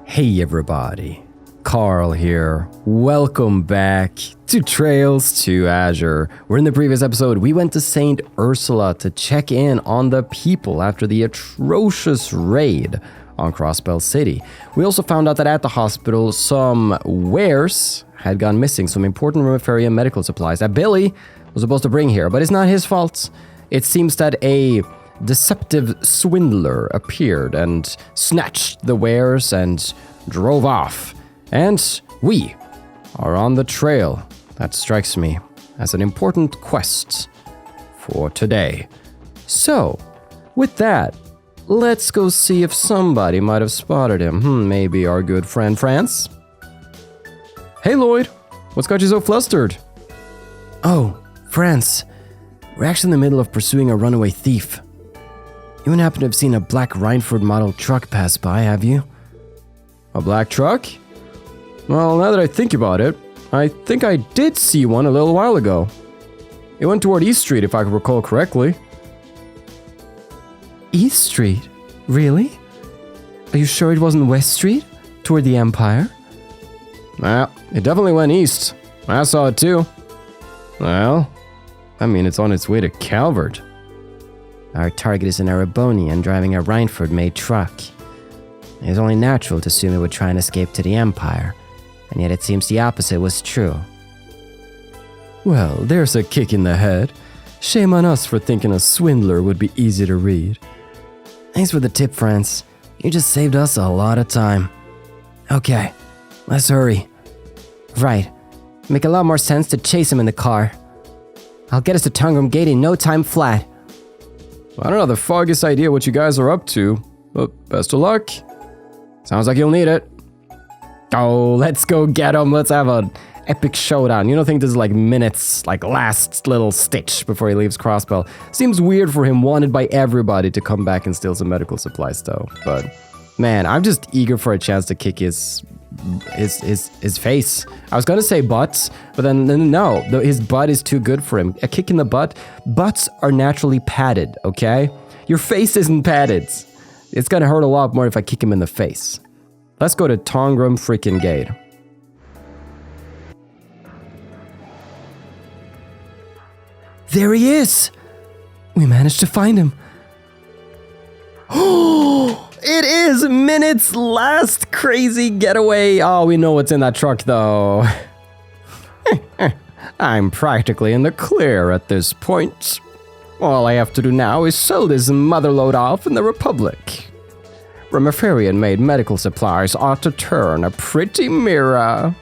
Hey everybody, Carl here. Welcome back to Trails to Azure. Where in the previous episode, we went to St. Ursula to check in on the people after the atrocious raid on Crossbell City. We also found out that at the hospital, some wares had gone missing, some important Rumiferian medical supplies that Billy was supposed to bring here, but it's not his fault. It seems that a deceptive swindler appeared and snatched the wares and drove off. And we are on the trail. That strikes me as an important quest for today. So, with that, let's go see if somebody might have spotted him. Maybe our good friend Franz? Hey Lloyd, what's got you so flustered? Oh, Franz, we're actually in the middle of pursuing a runaway thief. You wouldn't happen to have seen a black Rhineford model truck pass by, have you? A black truck? Well, now that I think about it, I think I did see one a little while ago. It went toward East Street, if I can recall correctly. East Street? Really? Are you sure it wasn't West Street? Toward the Empire? Nah, it definitely went east. I saw it too. Well, I mean, it's on its way to Calvert. Our target is an Erebonian driving a Rhineford-made truck. It was only natural to assume it would try and escape to the Empire, and yet it seems the opposite was true. Well, there's a kick in the head. Shame on us for thinking a swindler would be easy to read. Thanks for the tip, Franz. You just saved us a lot of time. Okay, let's hurry. Right, make a lot more sense to chase him in the car. I'll get us to Tongram Gate in no time flat. I don't know the foggiest idea what you guys are up to, but best of luck. Sounds like you'll need it. Oh, let's go get him. Let's have an epic showdown. You don't think this is like minutes, like last little stitch before he leaves Crossbell? Seems weird for him, wanted by everybody, to come back and steal some medical supplies though. But man, I'm just eager for a chance to kick his face. I was gonna say butt, but then no, his butt is too good for him. A kick in the butt. Butts are naturally padded, okay? Your face isn't padded. It's gonna hurt a lot more if I kick him in the face. Let's go to Tongram freaking Gate. There he is! We managed to find him. Oh! It is Minute's last crazy getaway. Oh, we know what's in that truck, though. I'm practically in the clear at this point. All I have to do now is sell this motherload off in the Republic. Rumiferian-made medical supplies ought to turn a pretty mirror.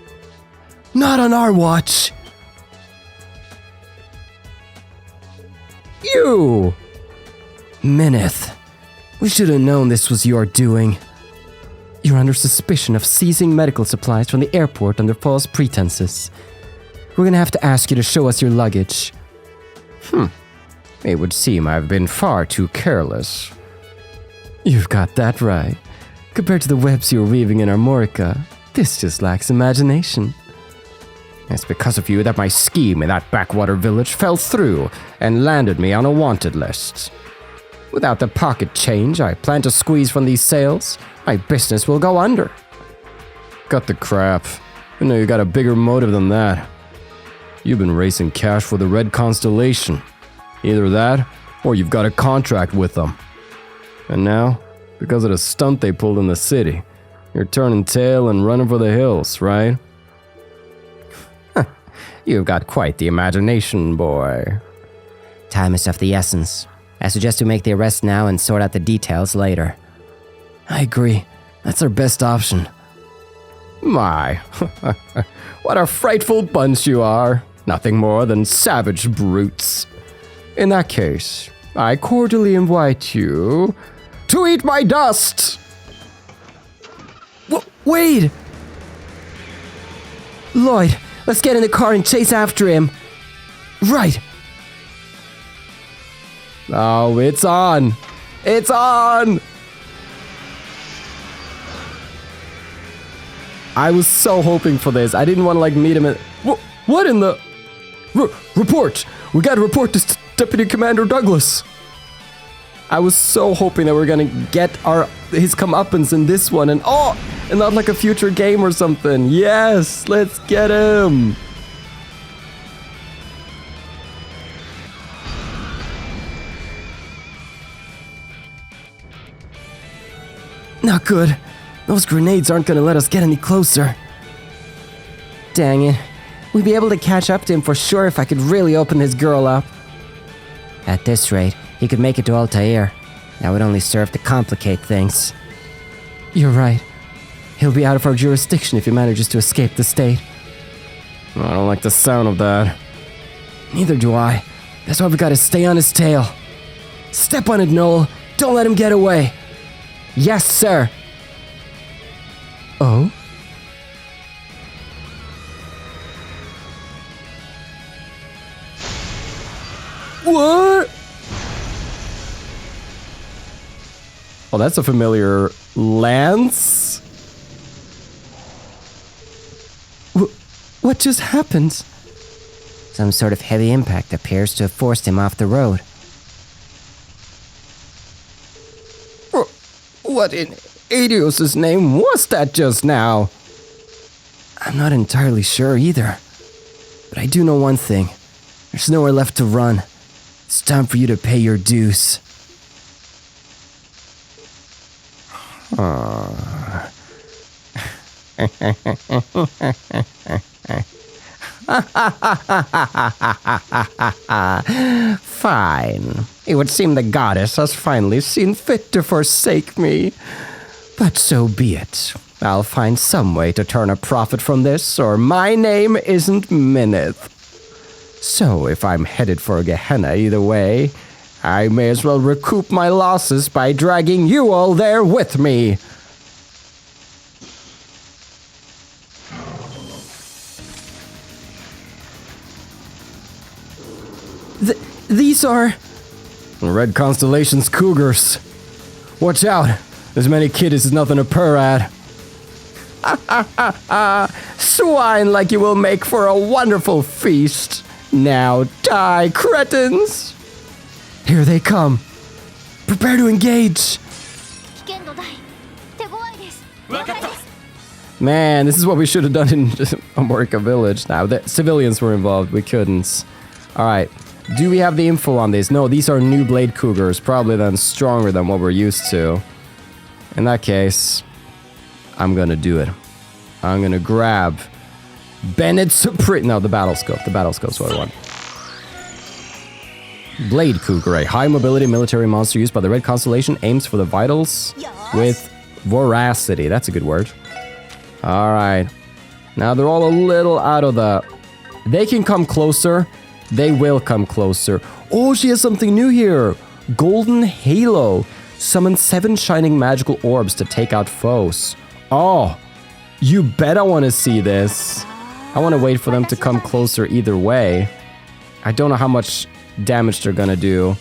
Not on our watch. You! Minith. We should have known this was your doing. You're under suspicion of seizing medical supplies from the airport under false pretenses. We're gonna have to ask you to show us your luggage. It would seem I've been far too careless. You've got that right. Compared to the webs you're weaving in Armorica, this just lacks imagination. It's because of you that my scheme in that backwater village fell through and landed me on a wanted list. Without the pocket change I plan to squeeze from these sales, my business will go under. Cut the crap. I know you got a bigger motive than that. You've been racing cash for the Red Constellation. Either that, or you've got a contract with them. And now, because of the stunt they pulled in the city, you're turning tail and running for the hills, right? You've got quite the imagination, boy. Time is of the essence. I suggest we make the arrest now and sort out the details later. I agree. That's our best option. My, what a frightful bunch you are. Nothing more than savage brutes. In that case, I cordially invite you to eat my dust! Wait! Lloyd, let's get in the car and chase after him. Right! Oh, it's on! It's on! I was so hoping for this. I didn't want to meet him. What in the... Report! We gotta report this to Deputy Commander Douglas. I was so hoping that we're gonna get his comeuppance in this one, and oh! and not like a future game or something. Yes, let's get him. Not good. Those grenades aren't gonna let us get any closer. Dang it. We'd be able to catch up to him for sure if I could really open this girl up. At this rate, he could make it to Altair. That would only serve to complicate things. You're right. He'll be out of our jurisdiction if he manages to escape the state. I don't like the sound of that. Neither do I. That's why we gotta stay on his tail. Step on it, Noel. Don't let him get away. Yes, sir. Oh? What? Oh, that's a familiar lance. What just happened? Some sort of heavy impact appears to have forced him off the road. What in Adios' name was that just now? I'm not entirely sure either. But I do know one thing. There's nowhere left to run. It's time for you to pay your dues. Fine. It would seem the goddess has finally seen fit to forsake me. But so be it. I'll find some way to turn a profit from this, or my name isn't Minith. So if I'm headed for Gehenna either way, I may as well recoup my losses by dragging you all there with me. These are... Red Constellation's Cougars. Watch out. As many kiddies is nothing to purr at. Swine like you will make for a wonderful feast. Now die, cretins! Here they come. Prepare to engage. Man, this is what we should have done in Orca village. Now, the civilians were involved. We couldn't. Alright. Do we have the info on these? No, these are new blade cougars. Probably then stronger than what we're used to. In that case, I'm gonna do it. I'm gonna grab Bennett Supreme. No, the battle scope. The battle scope's what I want. Blade Cougar, a high mobility military monster used by the Red Constellation, aims for the vitals with voracity. That's a good word. Alright. Now they're all a little out of the... They can come closer. They will come closer. Oh, she has something new here. Golden Halo. Summon 7 shining magical orbs to take out foes. Oh, you bet I want to see this. I want to wait for them to come closer either way. I don't know how much damage they're gonna do.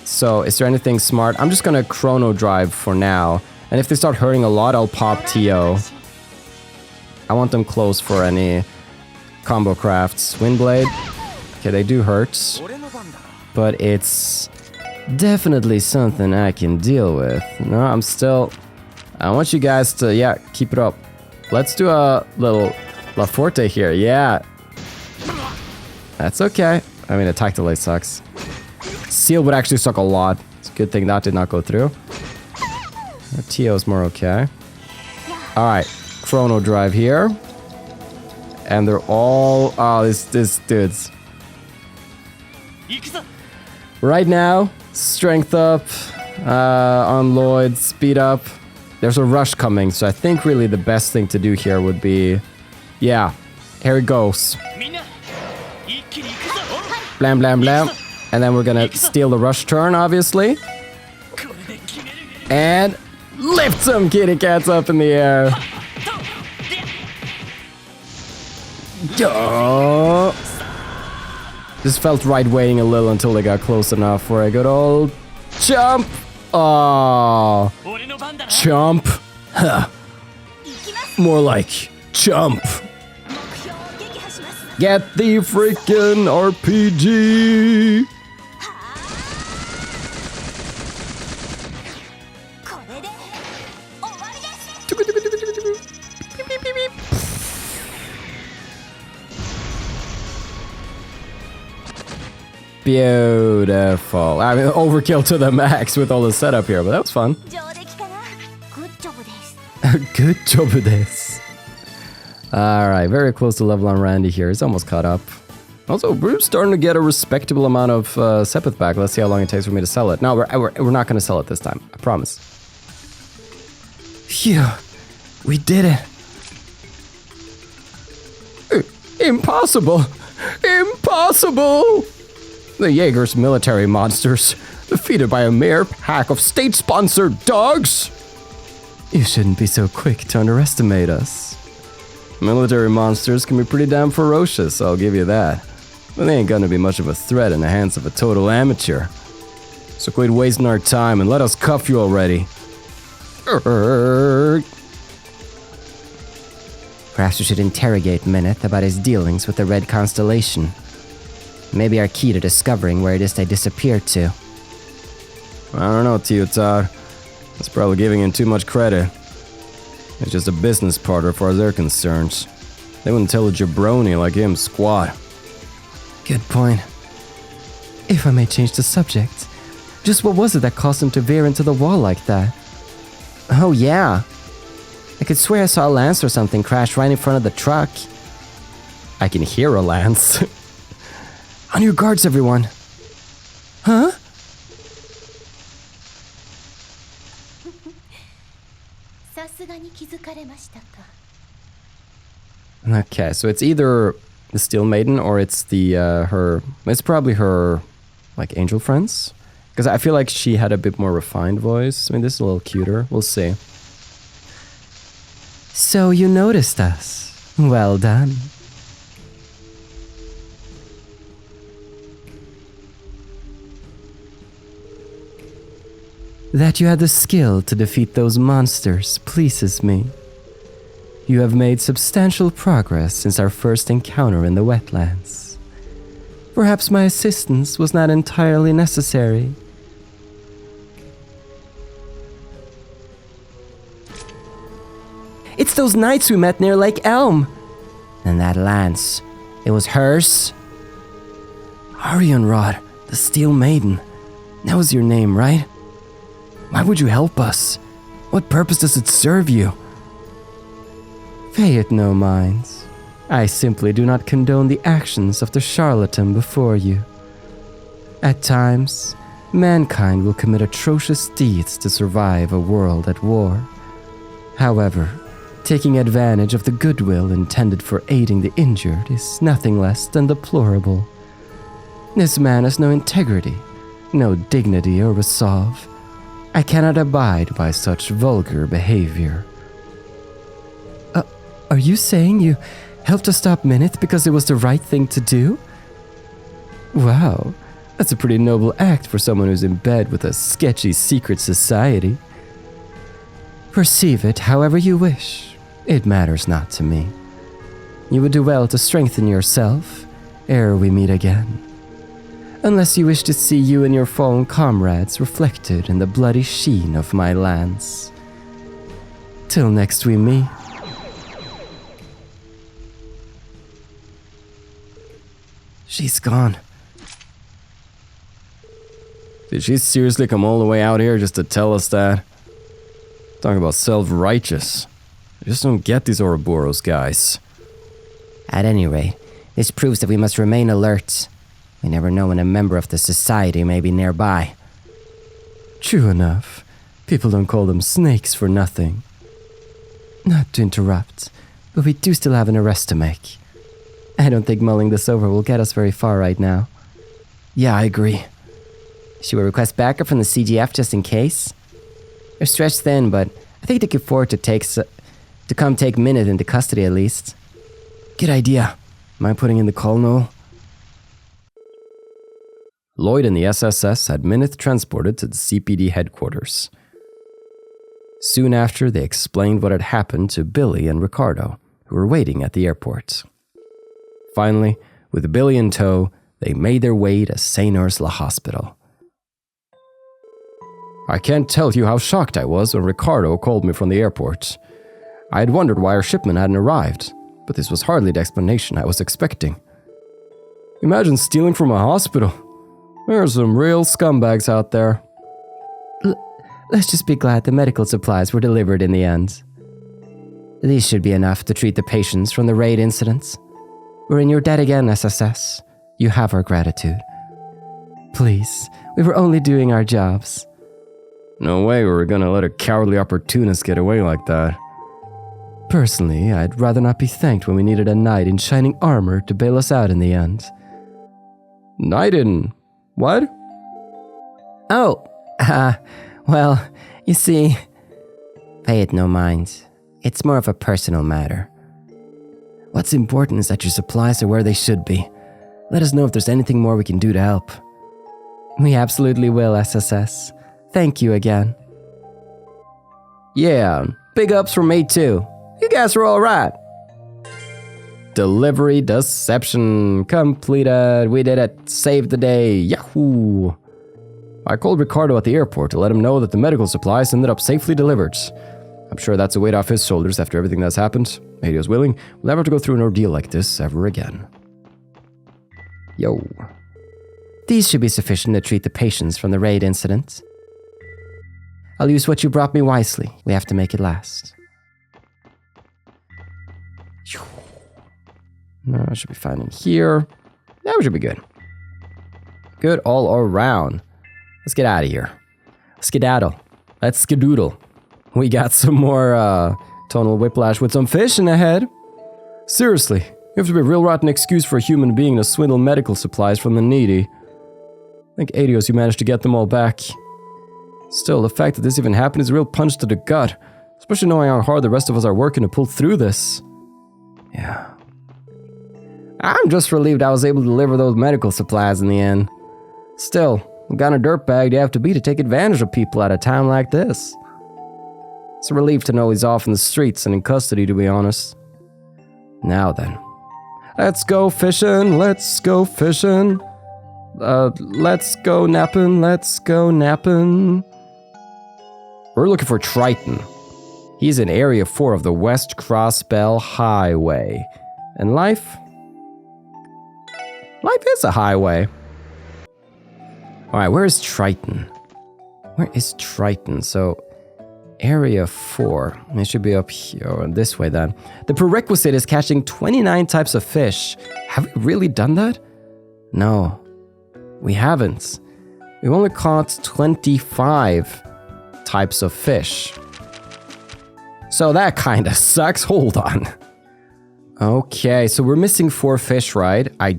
So, is there anything smart? I'm just gonna chrono drive for now. And if they start hurting a lot, I'll pop TO. I want them close for any combo crafts. Windblade. Okay, they do hurt. But it's definitely something I can deal with. No, I'm still... I want you guys to, yeah, keep it up. Let's do a little La Forte here. Yeah. That's okay. I mean, attack delay sucks. Seal would actually suck a lot. It's a good thing that did not go through. TO's more okay. Alright. Chrono drive here. And they're all... Oh, this dudes. Right now, strength up. On Lloyd, speed up. There's a rush coming, so I think really the best thing to do here would be... Yeah. Here it goes. Blam, blam, blam. And then we're gonna steal the rush turn, obviously. And lift some kitty cats up in the air. Oh. This felt right waiting a little until they got close enough for a good old jump. Oh. Chump. Huh. More like chump. Get the freaking RPG. Beautiful. I mean, overkill to the max with all the setup here, but that was fun. Good job with this. Alright, very close to level on Randy here. He's almost caught up. Also, we're starting to get a respectable amount of Sepith back. Let's see how long it takes for me to sell it. No, we're not going to sell it this time. I promise. Phew. We did it. Impossible! Impossible! The Jaeger's military monsters, defeated by a mere pack of state-sponsored dogs! You shouldn't be so quick to underestimate us. Military monsters can be pretty damn ferocious, I'll give you that. But they ain't gonna be much of a threat in the hands of a total amateur. So quit wasting our time and let us cuff you already. Perhaps we should interrogate Mineth about his dealings with the Red Constellation. Maybe our key to discovering where it is they disappeared to. I don't know, Teotard. That's probably giving him too much credit. He's just a business partner as far as they're concerned. They wouldn't tell a jabroni like him squat. Good point. If I may change the subject, just what was it that caused him to veer into the wall like that? Oh yeah. I could swear I saw a lance or something crash right in front of the truck. I can hear a lance. On your guards, everyone. Huh? Okay, so it's either the Steel Maiden or it's it's probably her, like, angel friends? Because I feel like she had a bit more refined voice. I mean, this is a little cuter. We'll see. So you noticed us. Well done. That you had the skill to defeat those monsters pleases me. You have made substantial progress since our first encounter in the wetlands. Perhaps my assistance was not entirely necessary. It's those knights we met near Lake Elm. And that lance, it was hers? Arianrod, the Steel Maiden. That was your name, right? Why would you help us? What purpose does it serve you? Pay it no mind. I simply do not condone the actions of the charlatan before you. At times, mankind will commit atrocious deeds to survive a world at war. However, taking advantage of the goodwill intended for aiding the injured is nothing less than deplorable. This man has no integrity, no dignity or resolve. I cannot abide by such vulgar behavior. Are you saying you helped us stop Mineth because it was the right thing to do? Wow, that's a pretty noble act for someone who's in bed with a sketchy secret society. Perceive it however you wish. It matters not to me. You would do well to strengthen yourself ere we meet again. Unless you wish to see you and your fallen comrades reflected in the bloody sheen of my lance. Till next we meet. She's gone. Did she seriously come all the way out here just to tell us that? Talking about self-righteous. I just don't get these Ouroboros guys. At any rate, this proves that we must remain alert. We never know when a member of the society may be nearby. True enough. People don't call them snakes for nothing. Not to interrupt, but we do still have an arrest to make. I don't think mulling this over will get us very far right now. Yeah, I agree. Should we request backup from the CGF just in case? They're stretched thin, but I think they could afford to come take Mineth into custody at least. Good idea. Mind putting in the call, Noel? Lloyd and the SSS had Mineth transported to the CPD headquarters. Soon after, they explained what had happened to Billy and Ricardo, who were waiting at the airport. Finally, with Billy in tow, they made their way to St. Ursula Hospital. I can't tell you how shocked I was when Ricardo called me from the airport. I had wondered why our shipment hadn't arrived, but this was hardly the explanation I was expecting. Imagine stealing from a hospital. There are some real scumbags out there. Let's just be glad the medical supplies were delivered in the end. These should be enough to treat the patients from the raid incidents. We're in your debt again, SSS. You have our gratitude. Please, we were only doing our jobs. No way we were gonna let a cowardly opportunist get away like that. Personally, I'd rather not be thanked when we needed a knight in shining armor to bail us out in the end. Knight in... what? Oh, well, you see... Pay it no mind. It's more of a personal matter. What's important is that your supplies are where they should be. Let us know if there's anything more we can do to help. We absolutely will, SSS. Thank you again. Yeah, big ups from me too. You guys are alright. Delivery deception completed. We did it. Saved the day. Yahoo! I called Ricardo at the airport to let him know that the medical supplies ended up safely delivered. I'm sure that's a weight off his shoulders after everything that's happened. If he was willing, we'll never have to go through an ordeal like this ever again. Yo. These should be sufficient to treat the patients from the raid incident. I'll use what you brought me wisely. We have to make it last. No, I should be fine in here. Yeah, we should be good. Good all around. Let's get out of here. Skedaddle. Let's skedoodle. We got some more tonal whiplash with some fishing ahead. Seriously, you have to be a real rotten excuse for a human being to swindle medical supplies from the needy. Thank Adios you managed to get them all back. Still, the fact that this even happened is a real punch to the gut, especially knowing how hard the rest of us are working to pull through this. Yeah. I'm just relieved I was able to deliver those medical supplies in the end. Still, what kind of dirtbag do you have to be to take advantage of people at a time like this? It's a relief to know he's off in the streets and in custody, to be honest. Now then. Let's go fishing, let's go fishing. Let's go napping, let's go napping. We're looking for Triton. He's in Area 4 of the West Crossbell Highway. And life is a highway. Alright, where is Triton? Where is Triton? So, Area 4. It should be up here, or this way then. The prerequisite is catching 29 types of fish. Have we really done that? No, we haven't. We've only caught 25 types of fish. So that kinda sucks. Hold on. Okay, so we're missing 4 fish, right? I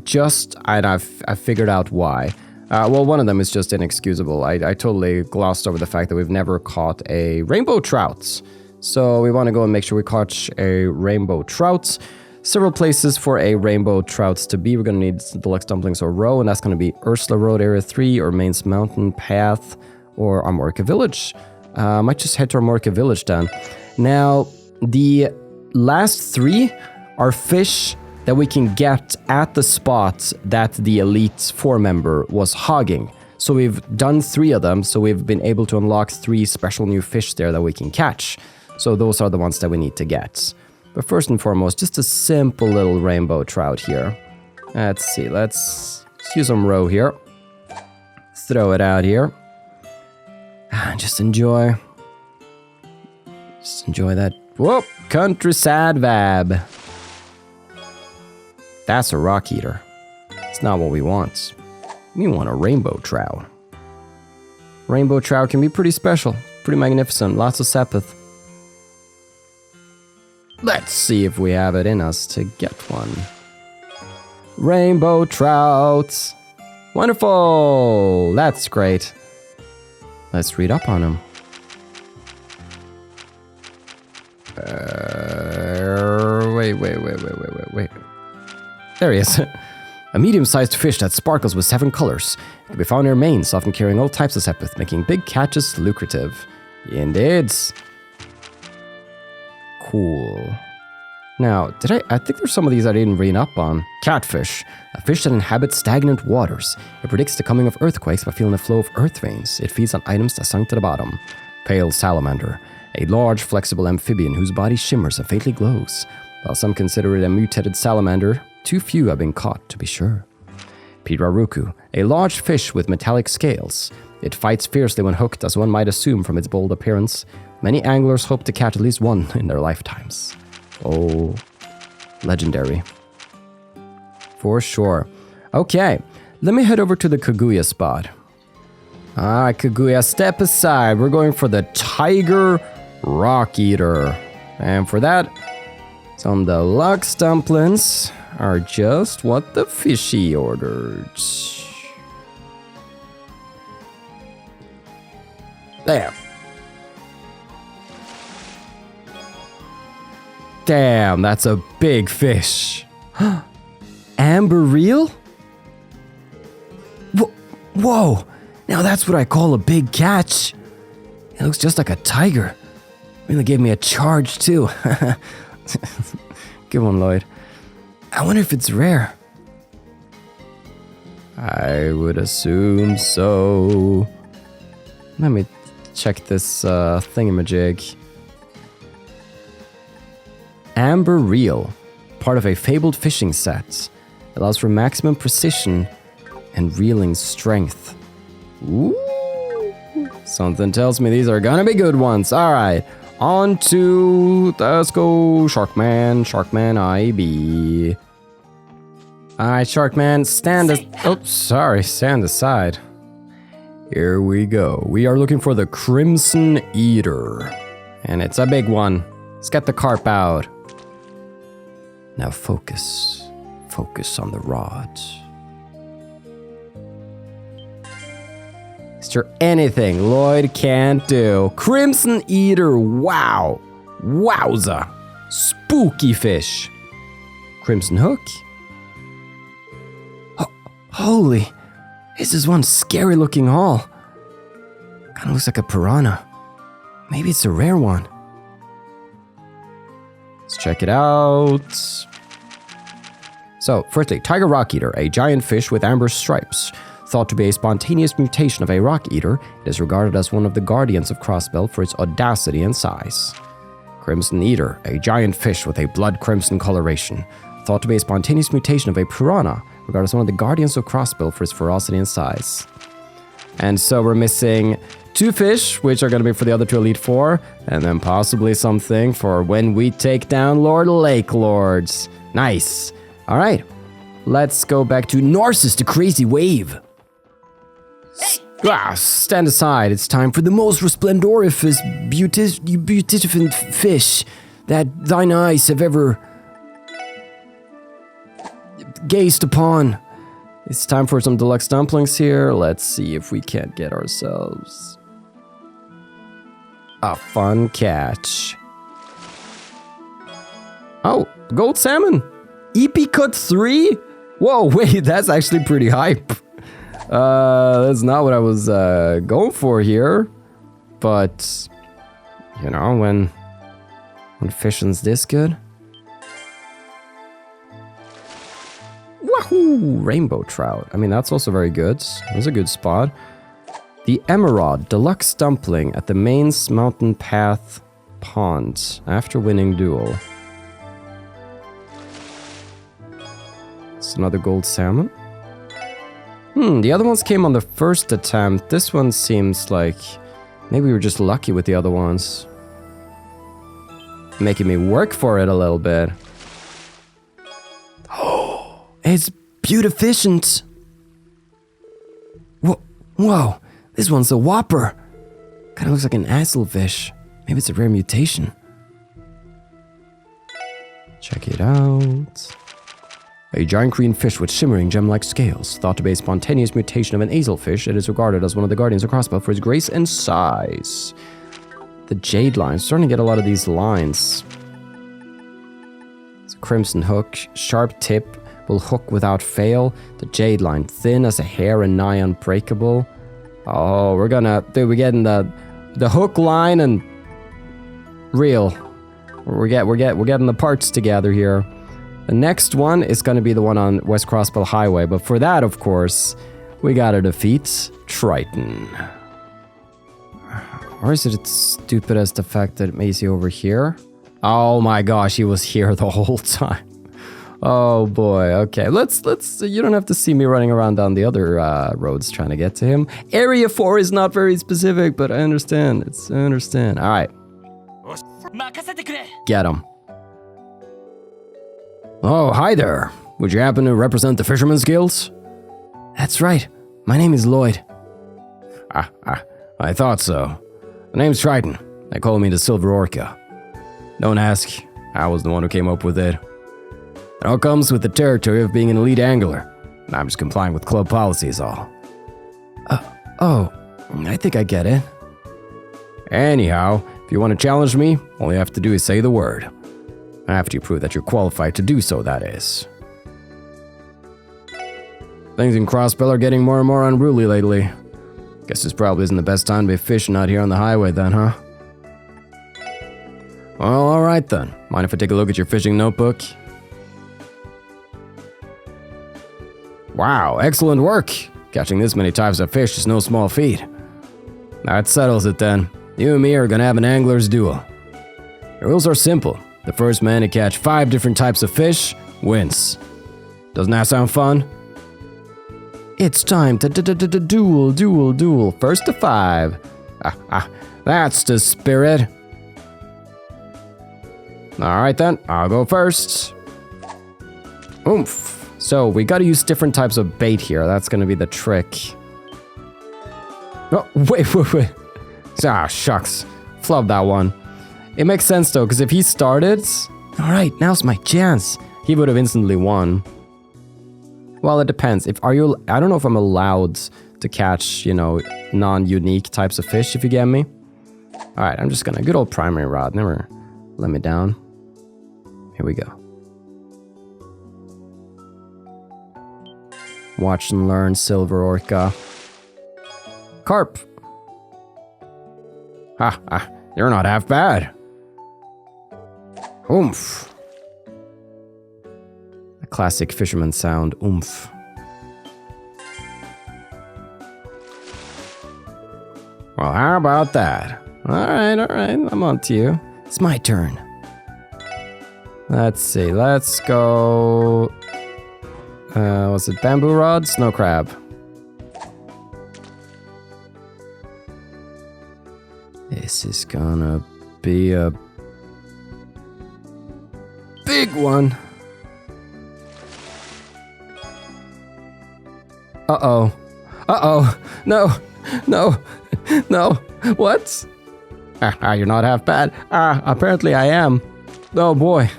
figured out why. Well, one of them is just inexcusable. I totally glossed over the fact that we've never caught a rainbow trout. So we want to go and make sure we catch a rainbow trout. Several places for a rainbow trout to be. We're going to need deluxe dumplings or roe, and that's going to be Ursula Road Area 3 or Main's Mountain Path or Orca Village. I might just head to Orca Village then. Now, the last 3 are fish that we can get at the spot that the Elite 4 member was hogging. So we've done 3 of them, so we've been able to unlock 3 special new fish there that we can catch. So those are the ones that we need to get. But first and foremost, just a simple little rainbow trout here. Let's see, let's use some roe here. Throw it out here. Just enjoy that, whoop, countryside vibe. That's a rock eater. It's not what we want. We want a rainbow trout. Rainbow trout can be pretty special, pretty magnificent, lots of sepith. Let's see if we have it in us to get one. Rainbow trout. Wonderful. That's great. Let's read up on him. Wait. There he is. A medium-sized fish that sparkles with 7 colors. It can be found near mains, often carrying all types of sepith, making big catches lucrative. Indeed. Cool. Now, I think there's some of these I didn't read up on. Catfish, a fish that inhabits stagnant waters. It predicts the coming of earthquakes by feeling the flow of earth veins. It feeds on items that sunk to the bottom. Pale salamander, a large, flexible amphibian whose body shimmers and faintly glows. While some consider it a mutated salamander, too few have been caught, to be sure. Piraruku, a large fish with metallic scales. It fights fiercely when hooked, as one might assume from its bold appearance. Many anglers hope to catch at least one in their lifetimes. Oh, legendary. For sure. Okay, let me head over to the Kaguya spot. Alright, Kaguya, step aside. We're going for the Tiger Rock Eater. And for that, some deluxe dumplings are just what the fishy ordered. There. Damn, that's a big fish. Amber reel? Whoa, now that's what I call a big catch. It looks just like a tiger. Really gave me a charge too. Good one, Lloyd. I wonder if it's rare. I would assume so. Let me check this thingamajig. Amber reel, part of a fabled fishing set. Allows for maximum precision and reeling strength. Ooh. Something tells me these are gonna be good ones. Alright, on to, let's go Sharkman, IB. Alright, Sharkman, stand aside. Here we go. We are looking for the Crimson Eater. And it's a big one. Let's get the carp out. Now focus. Focus on the rod. Is there anything Lloyd can't do? Crimson Eater, wow. Wowza. Spooky fish. Crimson hook. Holy. This is one scary looking haul. Kinda looks like a piranha. Maybe it's a rare one. Let's check it out. So, firstly, Tiger Rock Eater, a giant fish with amber stripes. Thought to be a spontaneous mutation of a rock eater, it is regarded as one of the guardians of Crossbell for its audacity and size. Crimson Eater, a giant fish with a blood crimson coloration. Thought to be a spontaneous mutation of a piranha, regarded as one of the guardians of Crossbell for its ferocity and size. And so we're missing 2 fish, which are going to be for the other 2 Elite Four, and then possibly something for when we take down Lord Lakelords. Nice. All right, let's go back to Narcissus, the crazy wave. Stand aside. It's time for the most resplendorific, beautiful fish that thine eyes have ever gazed upon. It's time for some deluxe dumplings here. Let's see if we can't get ourselves a fun catch. Oh, gold salmon. EP Cut 3? Whoa, wait, that's actually pretty hype. That's not what I was going for here. But, you know, when fishing's this good. Wahoo! Rainbow trout. I mean, that's also very good. That's a good spot. The Emerald Deluxe Dumpling at the Main's Mountain Path Pond after winning duel. It's another gold salmon. The other ones came on the first attempt. This one seems like maybe we were just lucky with the other ones. Making me work for it a little bit. Oh, it's beautificent. Whoa, this one's a whopper. Kinda looks like an asselfish. Maybe it's a rare mutation. Check it out. A giant green fish with shimmering gem-like scales. Thought to be a spontaneous mutation of an azelfish, it is regarded as one of the guardians of Crossbell for its grace and size. The jade line. Starting to get a lot of these lines. It's a crimson hook. Sharp tip. Will hook without fail. The jade line. Thin as a hair and nigh unbreakable. Oh, we're getting the hook line and reel. We're getting the parts together here. The next one is going to be the one on West Crossbell Highway, but for that, of course, we gotta defeat Triton. Or is it as stupid as the fact that it may see over here? Oh my gosh, he was here the whole time. Oh boy, okay. Let's you don't have to see me running around down the other roads trying to get to him. Area 4 is not very specific, but I understand. I understand. All right. Get him. Oh, hi there. Would you happen to represent the Fisherman's Guilds? That's right. My name is Lloyd. I thought so. My name's Triton. They call me the Silver Orca. Don't ask. I was the one who came up with it. It all comes with the territory of being an elite angler. And I'm just complying with club policy is all. Oh, I think I get it. Anyhow, if you want to challenge me, all you have to do is say the word. After you prove that you're qualified to do so, that is. Things in Crossbell are getting more and more unruly lately. Guess this probably isn't the best time to be fishing out here on the highway then, huh? Well, alright then. Mind if I take a look at your fishing notebook? Wow, excellent work! Catching this many types of fish is no small feat. That settles it then. You and me are gonna have an angler's duel. The rules are simple. The first man to catch 5 different types of fish wins. Doesn't that sound fun? It's time to duel. First to 5. That's the spirit. Alright then, I'll go first. Oomph. So, we gotta use different types of bait here. That's gonna be the trick. Oh, wait. Ah, shucks. Flub that one. It makes sense though, because if he started... Alright, now's my chance. He would have instantly won. Well, it depends. I don't know if I'm allowed to catch, non-unique types of fish, if you get me. Alright, I'm just gonna... Good old primary rod. Never let me down. Here we go. Watch and learn, Silver Orca. Carp. You're not half bad. Oomph. A classic fisherman sound, oomph. Well, how about that? Alright, I'm on to you. It's my turn. Let's see, let's go... was it bamboo rod? Snow crab. This is gonna be a big one. Uh-oh. No. What? You're not half bad. Apparently I am. Oh boy.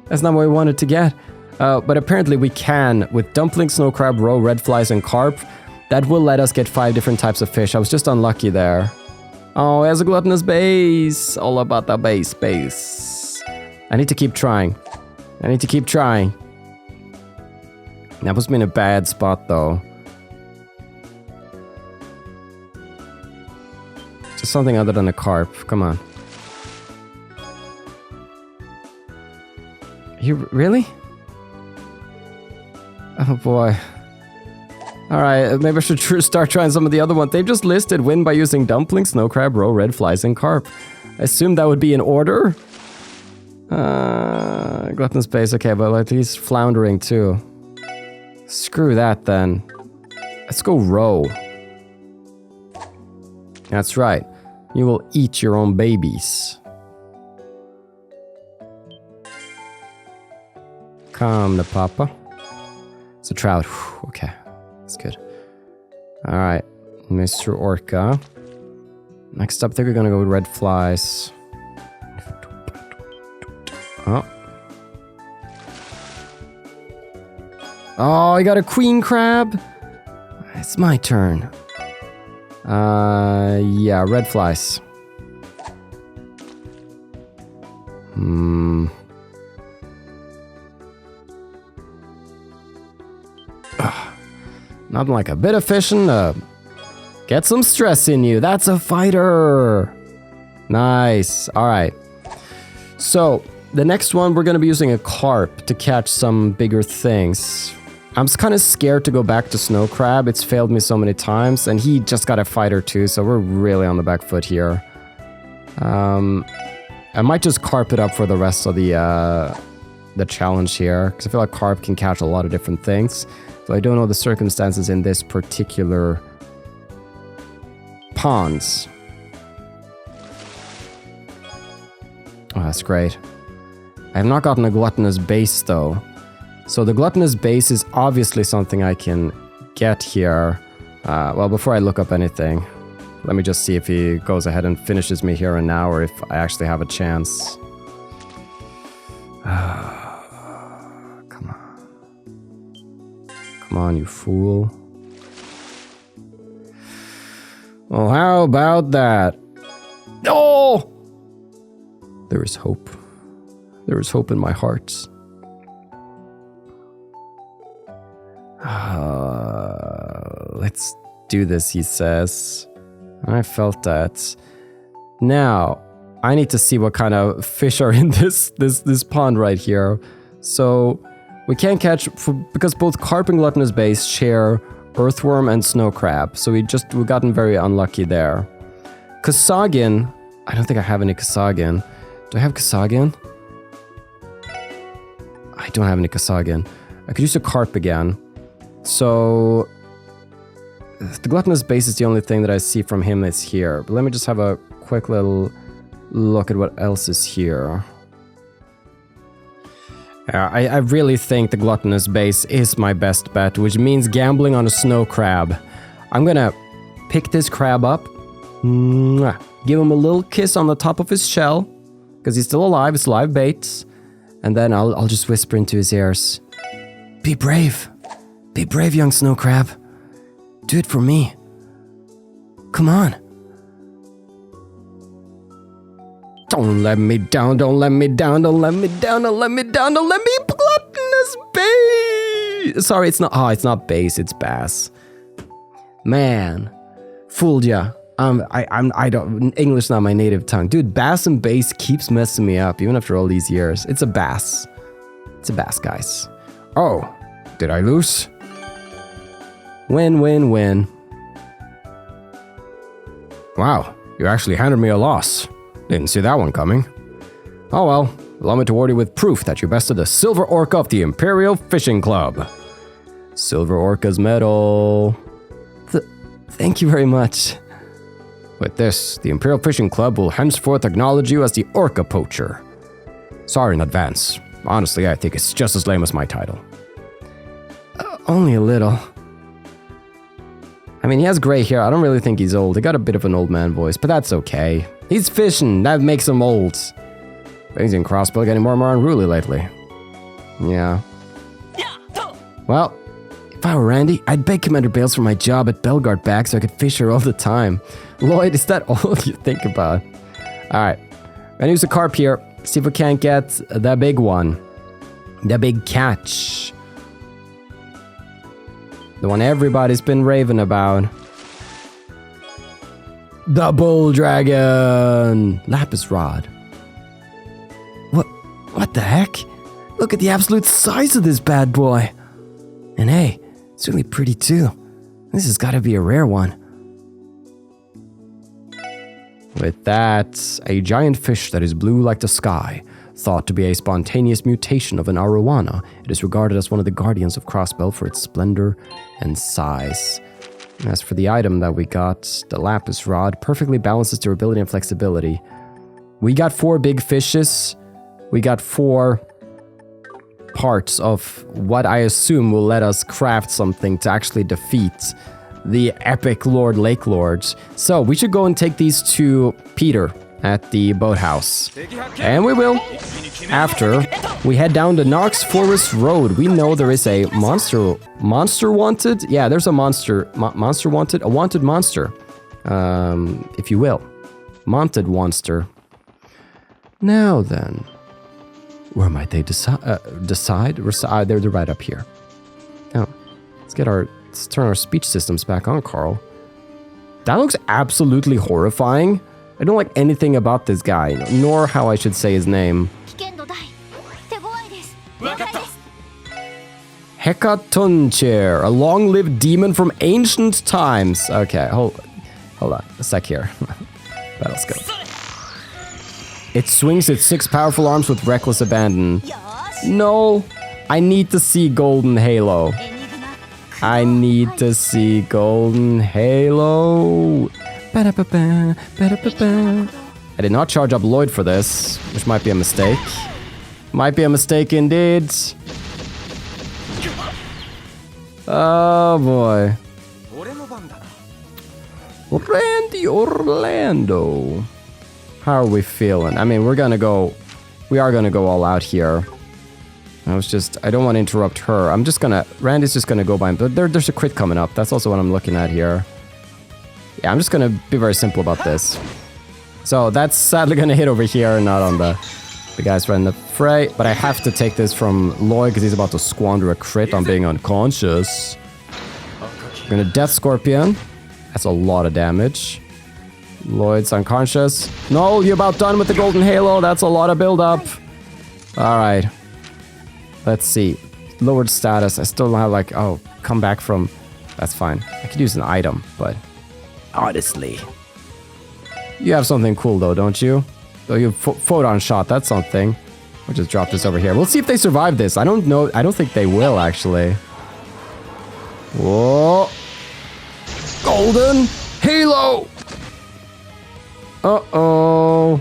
That's not what we wanted to get. But apparently we can, with dumpling, snow crab, roe, red flies, and carp, that will let us get 5 different types of fish. I was just unlucky there. Oh, it has a gluttonous base. All about the base. I need to keep trying. That puts me in a bad spot, though. Just something other than a carp. Come on. You really? Oh boy. Alright, maybe I should start trying some of the other ones. They've just listed win by using dumpling, snow crab, roe, red flies, and carp. I assume that would be in order. Gluttonous base, okay, but at least floundering too. Screw that then. Let's go roe. That's right. You will eat your own babies. Come to papa. It's a trout. Whew, okay, that's good. All right, Mr. Orca. Next up, I think we're gonna go with red flies. Oh, I got a queen crab. It's my turn. Yeah, red flies. Nothing like a bit of fishing to get some stress in you. That's a fighter. Nice. All right. So the next one, we're going to be using a carp to catch some bigger things. I'm kind of scared to go back to snow crab. It's failed me so many times, and he just got a fighter too, so we're really on the back foot here. I might just carp it up for the rest of the the challenge here, because I feel like carp can catch a lot of different things. So I don't know the circumstances in this particular ponds. Oh, that's great. I have not gotten a gluttonous base though. So the gluttonous base is obviously something I can get here. Well, before I look up anything, let me just see if he goes ahead and finishes me here and now, or if I actually have a chance. Come on. Come on, you fool. Well, how about that? Oh! There is hope. There is hope in my heart. Let's do this, he says. I felt that. Now, I need to see what kind of fish are in this pond right here. So, we can't catch, because both carp and gluttonous base share earthworm and snow crab. So we've gotten very unlucky there. Kasagin, I don't think I have any Kasagin. Do I have Kasagin? I don't have any Kasagin. I could use a carp again. So, the gluttonous base is the only thing that I see from him is here. But let me just have a quick little look at what else is here. I really think the gluttonous base is my best bet, which means gambling on a snow crab. I'm gonna pick this crab up, give him a little kiss on the top of his shell, because he's still alive, it's live bait, and then I'll just whisper into his ears, "Be brave. Be brave, young snow crab. Do it for me. Come on. Don't let me down, don't let me down, don't let me down, don't let me down, don't let me gluttonous base." Sorry, it's not base, it's bass. Man, fooled ya. I don't, English not my native tongue. Dude, bass and bass keeps messing me up, even after all these years. It's a bass. It's a bass, guys. Oh, did I lose? Win, win, win. Wow, you actually handed me a loss. Didn't see that one coming. Oh well, allow me to reward you with proof that you bested the Silver Orca of the Imperial Fishing Club. Silver Orca's medal. Thank you very much. With this, the Imperial Fishing Club will henceforth acknowledge you as the Orca Poacher. Sorry in advance. Honestly, I think it's just as lame as my title. Only a little. I mean, he has gray hair. I don't really think he's old. He got a bit of an old man voice, but that's okay. He's fishing. That makes him old. Things in Crossbell getting more and more unruly lately. Yeah. Well, if I were Randy, I'd beg Commander Bales for my job at Belgard back so I could fish her all the time. Lloyd, is that all you think about? Alright. Gonna use a carp here. See if we can't get the big one. The big catch. The one everybody's been raving about. The bull dragon! Lapis rod. What the heck? Look at the absolute size of this bad boy. And hey, it's really pretty too. This has got to be a rare one. With that, a giant fish that is blue like the sky, thought to be a spontaneous mutation of an arowana, it is regarded as one of the guardians of Crossbell for its splendor and size. As for the item that we got, the lapis rod perfectly balances durability and flexibility. We got 4 big fishes. We got 4 parts of what I assume will let us craft something to actually defeat the epic Lord Lakelord. So we should go and take these to Peter at the boathouse. And we will. After we head down the Knox Forest Road, we know there is a monster wanted? Yeah, there's a monster wanted, a wanted monster. If you will. Monted monster. Now then, where might they decide? They're right up here. Now, let's turn our speech systems back on, Carl. That looks absolutely horrifying. I don't like anything about this guy, nor how I should say his name. Hekatoncher, a long-lived demon from ancient times. Okay, hold on a sec here. Let's go. It swings its 6 powerful arms with reckless abandon. No. I need to see Golden Halo. I need to see Golden Halo. Ba-da-ba-ba, ba-da-ba-ba. I did not charge up Lloyd for this, which might be a mistake. Might be a mistake indeed. Oh boy. Randy Orlando. How are we feeling? I mean, we are gonna go all out here. I don't want to interrupt her. Randy's just gonna go by, but there's a crit coming up. That's also what I'm looking at here. Yeah, I'm just gonna be very simple about this. So that's sadly gonna hit over here, not on the guys right in the fray. But I have to take this from Lloyd because he's about to squander a crit on being unconscious. We're gonna Death Scorpion. That's a lot of damage. Lloyd's unconscious. No, you're about done with the Golden Halo. That's a lot of build-up. Alright. Let's see. Lowered status. I still don't have like... Oh, come back from... That's fine. I could use an item, but... Honestly. You have something cool though, don't you? Oh, you photon shot. That's something. We'll just drop this over here. We'll see if they survive this. I don't know. I don't think they will, actually. Whoa. Golden Halo! Uh-oh.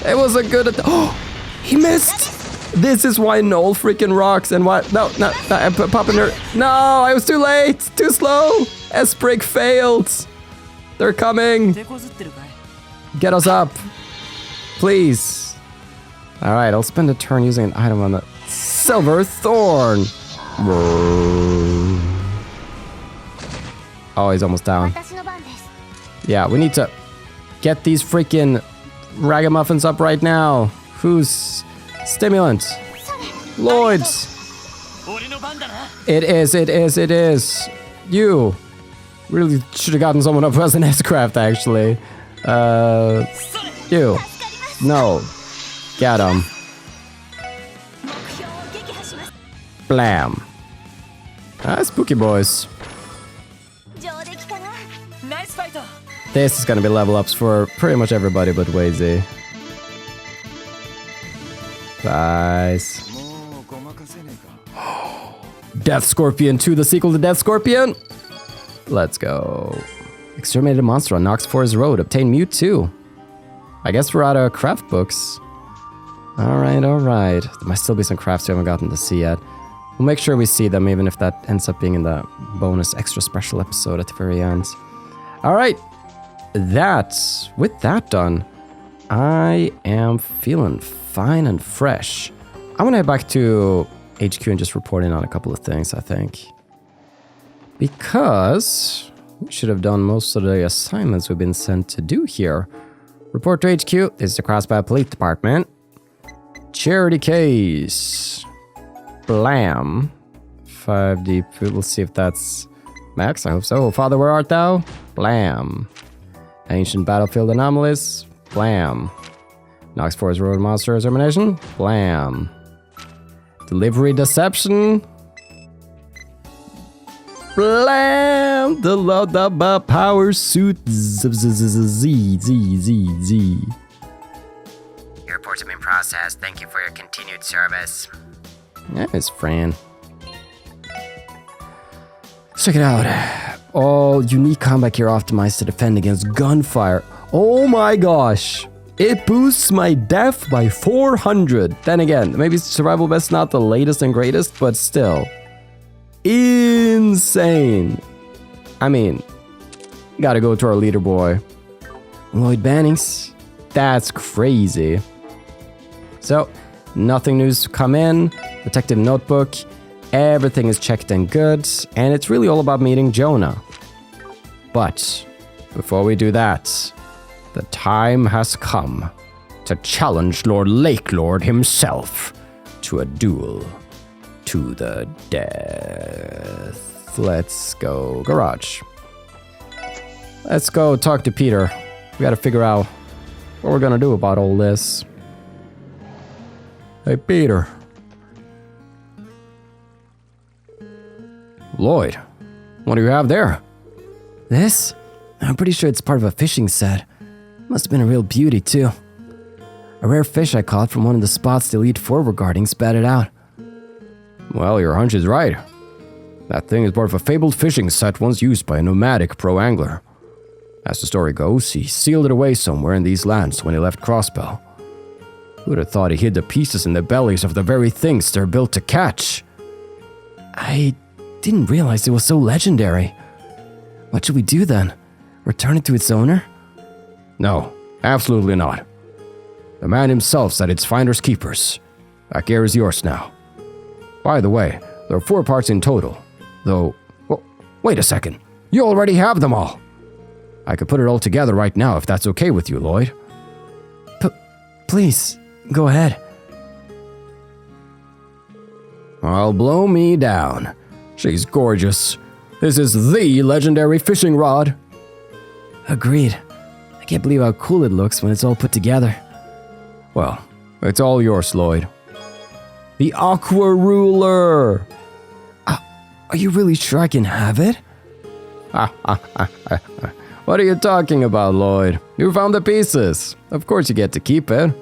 It was a good... Oh! He missed! This is why Noel freaking rocks and why... No, I'm popping her... No, I was too late! Too slow! S-Break failed! They're coming! Get us up! Please! Alright, I'll spend a turn using an item on the Silver Thorn! Oh, he's almost down. Yeah, we need to get these freaking ragamuffins up right now. Who's stimulant? Lloyd's. It is. You really should have gotten someone up who has an S-craft, actually. You. No. Get him. Blam. Ah, spooky boys. This is gonna be level ups for pretty much everybody but Wazy. Nice. Death Scorpion 2, the sequel to Death Scorpion. Let's go. Exterminated monster on Knox Forest Road. Obtain Mute 2. I guess we're out of craft books. Alright. There might still be some crafts we haven't gotten to see yet. We'll make sure we see them, even if that ends up being in the bonus extra special episode at the very end. Alright. With that done, I am feeling fine and fresh. I'm gonna head back to HQ and just report in on a couple of things, I think. Because we should have done most of the assignments we've been sent to do here. Report to HQ. This is the Crossbell Police Department. Charity case. Blam. 5D. We'll see if that's max. I hope so. Father, where art thou? Blam. Ancient battlefield anomalies. Blam. Knox Forest Road monster extermination. Blam. Delivery deception. Blam. The power suit. Z. Your reports have been processed. Thank you for your continued service. That is Fran. Check it out. All unique combat gear optimized to defend against gunfire. Oh my gosh. It boosts my def by 400. Then again, maybe survival best's not the latest and greatest, but still. Insane. I mean, gotta go to our leader boy. Lloyd Bannings. That's crazy. So, nothing news to come in. Detective notebook. Everything is checked and good. And it's really all about meeting Jonah. But, before we do that, the time has come to challenge Lord Lakelord himself to a duel to the death. Let's go garage. Let's go talk to Peter. We gotta figure out what we're gonna do about all this. Hey, Peter. Lloyd, what do you have there? This? I'm pretty sure it's part of a fishing set. Must have been a real beauty, too. A rare fish I caught from one of the spots the Elite Four were guarding spat it out. Well, your hunch is right. That thing is part of a fabled fishing set once used by a nomadic pro-angler. As the story goes, he sealed it away somewhere in these lands when he left Crossbell. Who would have thought he hid the pieces in the bellies of the very things they're built to catch? I didn't realize it was so legendary. What should we do then? Return it to its owner? No, absolutely not. The man himself said it's finders keepers. That gear is yours now. By the way, there are 4 parts in total. Though, well, wait a second. You already have them all. I could put it all together right now if that's okay with you, Lloyd. Please, go ahead. Well, blow me down. She's gorgeous. This is the legendary fishing rod. Agreed. I can't believe how cool it looks when it's all put together. Well, it's all yours, Lloyd. The Aqua Ruler! Are you really sure I can have it? What are you talking about, Lloyd? You found the pieces. Of course you get to keep it.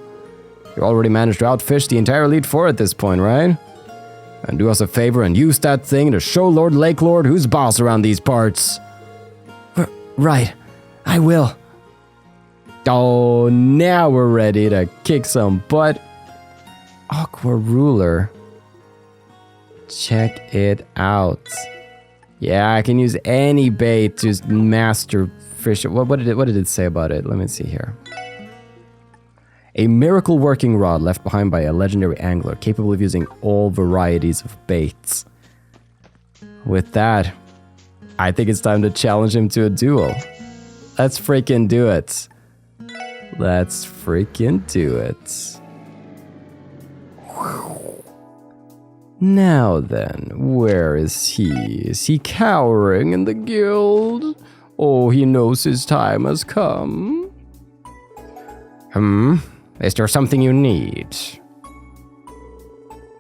You already managed to outfish the entire Elite Four at this point, right? And do us a favor and use that thing to show Lord Lakelord who's boss around these parts. Right. I will. Oh, now we're ready to kick some butt. Aqua Ruler. Check it out. Yeah, I can use any bait to master fish. What did it say about it? Let me see here. A miracle working rod left behind by a legendary angler capable of using all varieties of baits. With that, I think it's time to challenge him to a duel. Let's freaking do it. Let's freaking do it. Now then, where is he? Is he cowering in the guild? Oh, he knows his time has come. Is there something you need?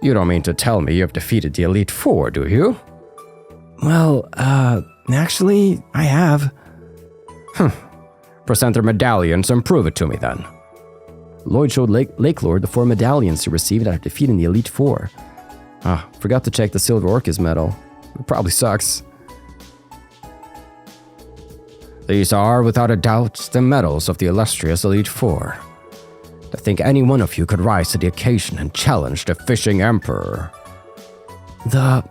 You don't mean to tell me you have defeated the Elite Four, do you? Well, actually, I have. Present their medallions and prove it to me then. Lloyd showed Lakelord the 4 medallions he received after defeating the Elite Four. Forgot to check the Silver Orca's medal. It probably sucks. These are, without a doubt, the medals of the illustrious Elite Four. To think any one of you could rise to the occasion and challenge the Fishing Emperor. The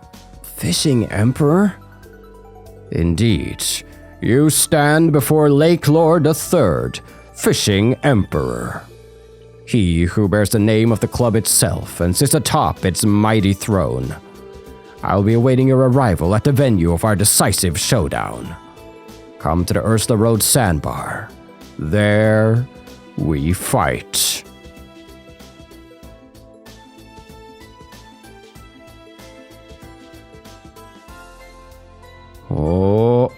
Fishing Emperor? Indeed. You stand before Lakelord III, Fishing Emperor. He who bears the name of the club itself and sits atop its mighty throne. I'll be awaiting your arrival at the venue of our decisive showdown. Come to the Ursula Road Sandbar. There we fight. Oh,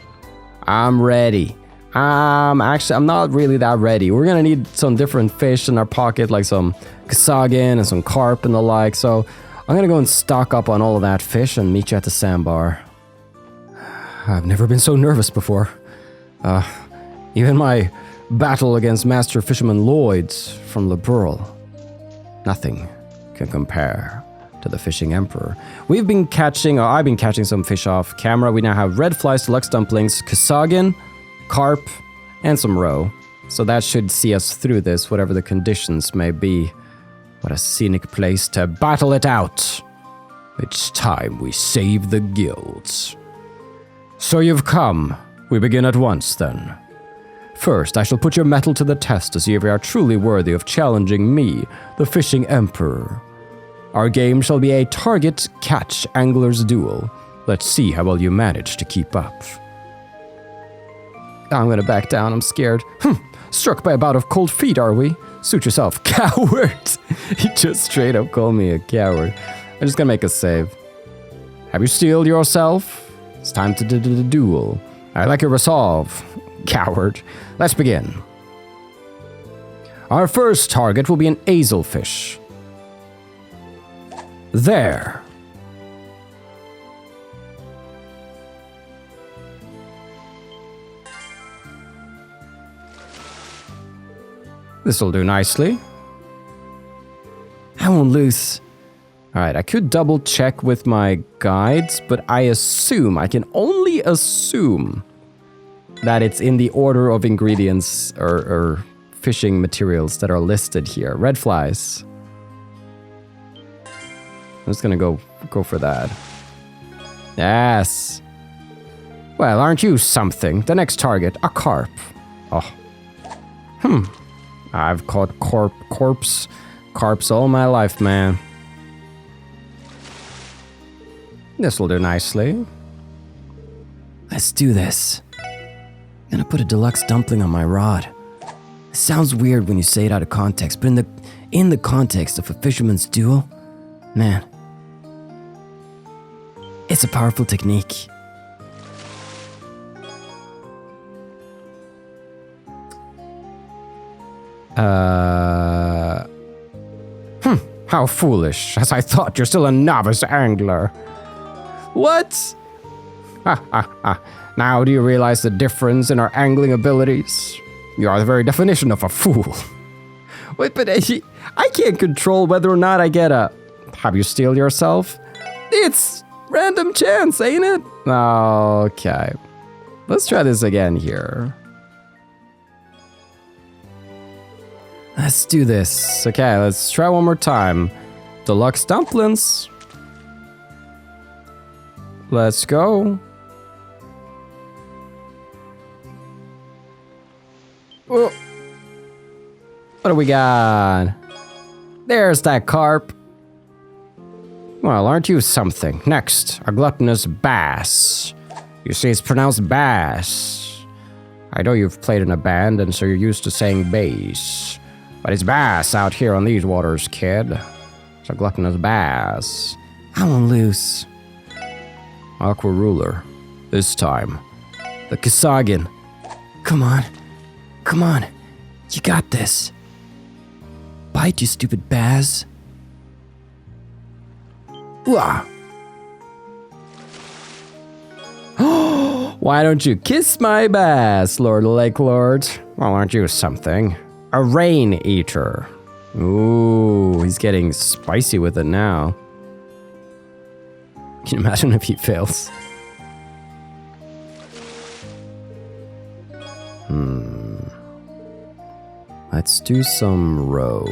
I'm ready. I'm not really that ready. We're gonna need some different fish in our pocket, like some Kiseki and some carp and the like, so I'm gonna go and stock up on all of that fish and meet you at the sandbar. I've never been so nervous before. Even my battle against Master Fisherman Lloyd from Liberal. Nothing can compare to the Fishing Emperor. I've been catching some fish off camera. We now have red flies, deluxe dumplings, Kiseki, carp, and some roe. So that should see us through this, whatever the conditions may be. What a scenic place to battle it out. It's time we save the guilds. So you've come. We begin at once, then. First, I shall put your mettle to the test to see if you are truly worthy of challenging me, the Fishing Emperor. Our game shall be a target-catch angler's duel. Let's see how well you manage to keep up. I'm gonna back down, I'm scared. Struck by a bout of cold feet, are we? Suit yourself, coward! He just straight up called me a coward. I'm just gonna make a save. Have you steeled yourself? It's time to do the duel. I like your resolve, coward. Let's begin. Our first target will be an hazelfish. There. This'll do nicely. I won't lose. Alright, I could double check with my guides, but I can only assume that it's in the order of ingredients or fishing materials that are listed here. Red flies. I'm just gonna go for that. Yes. Well, aren't you something? The next target, a carp. Oh. I've caught carps all my life, man. This'll do nicely. Let's do this. I'm gonna put a deluxe dumpling on my rod. It sounds weird when you say it out of context, but in the context of a fisherman's duel, man, it's a powerful technique. How foolish, as I thought you're still a novice angler. What? Now do you realize the difference in our angling abilities? You are the very definition of a fool. Wait, but I can't control whether or not I get a... Have you steal yourself? It's random chance, ain't it? Okay. Let's try this again here. Let's do this. Okay, let's try one more time. Deluxe dumplings. Let's go. Oh. What do we got? There's that carp. Well, aren't you something? Next, a gluttonous bass. You see, it's pronounced bass. I know you've played in a band, and so you're used to saying bass. But it's bass out here on these waters, kid. It's a gluttonous bass. I won't lose. Aqua Ruler. This time. The Kiseki. Come on. Come on. You got this. Bite, you stupid bass. Wah. Why don't you kiss my bass, Lord Lakelord? Well, aren't you something? A rain eater. Ooh, he's getting spicy with it now. Can you imagine if he fails? Let's do some roe.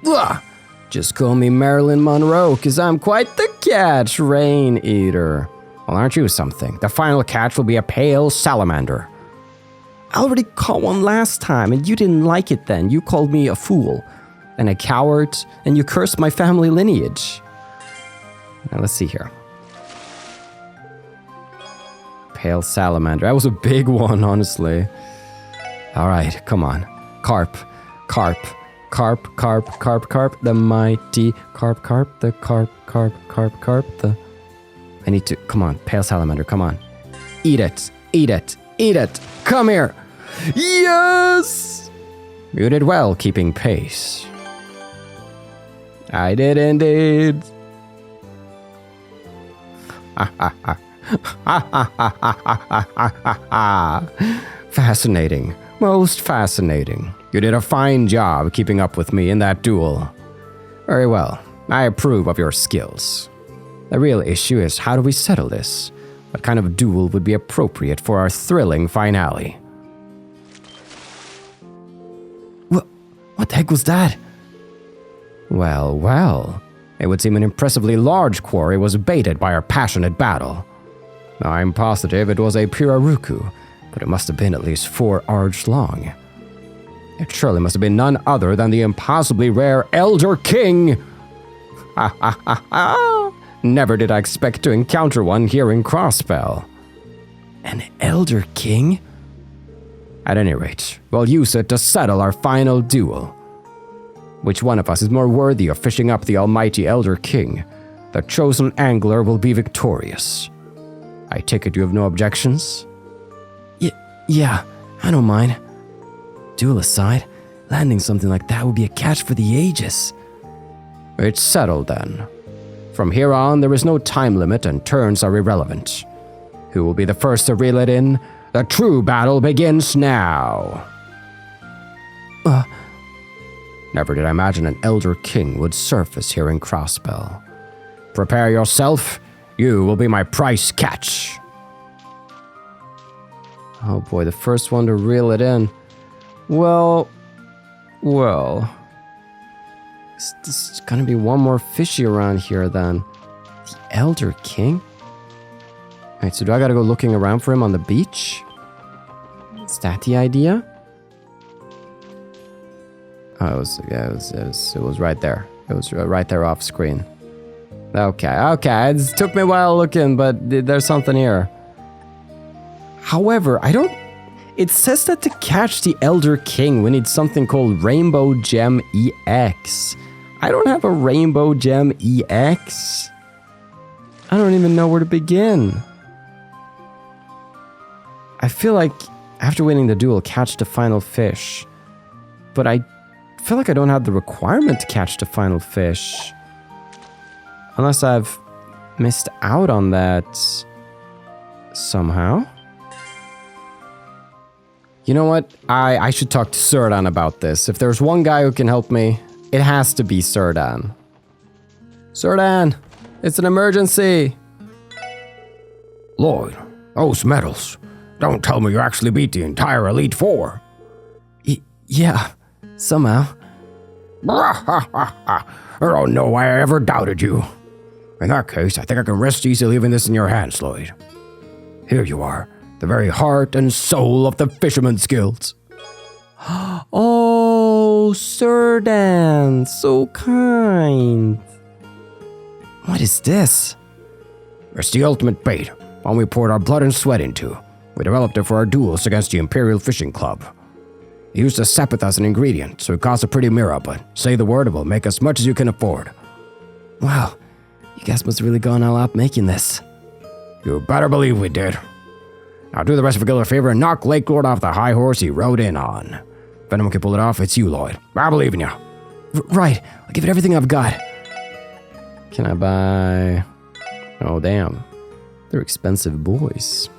Ugh! Just call me Marilyn Monroe, cause I'm quite the catch, rain eater. Well, aren't you something? The final catch will be a pale salamander. I already caught one last time, and you didn't like it then. You called me a fool, and a coward, and you cursed my family lineage. Now, let's see here. Pale salamander. That was a big one, honestly. All right, come on. Carp. Carp. Carp, carp, carp, carp, the mighty carp, carp, the carp, carp, carp, carp, the... I need to... Come on, pale salamander, come on. Eat it, eat it, eat it. Come here. Yes! You did well keeping pace. I did indeed. Fascinating. Most fascinating. You did a fine job keeping up with me in that duel. Very well. I approve of your skills. The real issue is, how do we settle this? What kind of duel would be appropriate for our thrilling finale? What the heck was that? Well, well. It would seem an impressively large quarry was baited by our passionate battle. I'm positive it was a piraruku, but it must have been at least 4 ards long. It surely must have been none other than the impossibly rare Elder King. Ha ha ha ha! Never did I expect to encounter one here in Crossbell. An Elder King? At any rate, we'll use it to settle our final duel. Which one of us is more worthy of fishing up the almighty Elder King? The chosen angler will be victorious. I take it you have no objections? Yeah, I don't mind. Duel aside, landing something like that would be a catch for the ages. It's settled then. From here on, there is no time limit and turns are irrelevant. Who will be the first to reel it in? The true battle begins now. Never did I imagine an Elder King would surface here in Crossbell. Prepare yourself. You will be my prize catch. Oh boy, the first one to reel it in. Well. There's gonna be one more fishy around here then. The Elder King? Alright, so do I gotta go looking around for him on the beach? Is that the idea? Oh, it was right there. It was right there off screen. Okay. It took me a while looking, but there's something here. However, it says that to catch the Elder King, we need something called Rainbow Gem EX. I don't have a Rainbow Gem EX. I don't even know where to begin. I feel like after winning the duel, catch the final fish. But I feel like I don't have the requirement to catch the final fish. Unless I've missed out on that somehow. You know what? I should talk to Serdan about this. If there's one guy who can help me, it has to be Serdan. Serdan, it's an emergency. Lloyd, those medals. Don't tell me you actually beat the entire Elite Four. Yeah, somehow. I don't know why I ever doubted you. In that case, I think I can rest easy leaving this in your hands, Lloyd. Here you are, the very heart and soul of the Fisherman's Guilds. Oh, Serdan, so kind. What is this? It's the ultimate bait, one we poured our blood and sweat into. We developed it for our duels against the Imperial Fishing Club. We used the sapith as an ingredient, so it costs a pretty mirror, but say the word, it will make as much as you can afford. Wow, you guys must have really gone all out making this. You better believe we did. Now do the rest of a Gilder a favor and knock Lakelord off the high horse he rode in on. If anyone can pull it off, it's you, Lloyd. I believe in you. Right, I'll give it everything I've got. Can I buy... Oh, damn. They're expensive boys.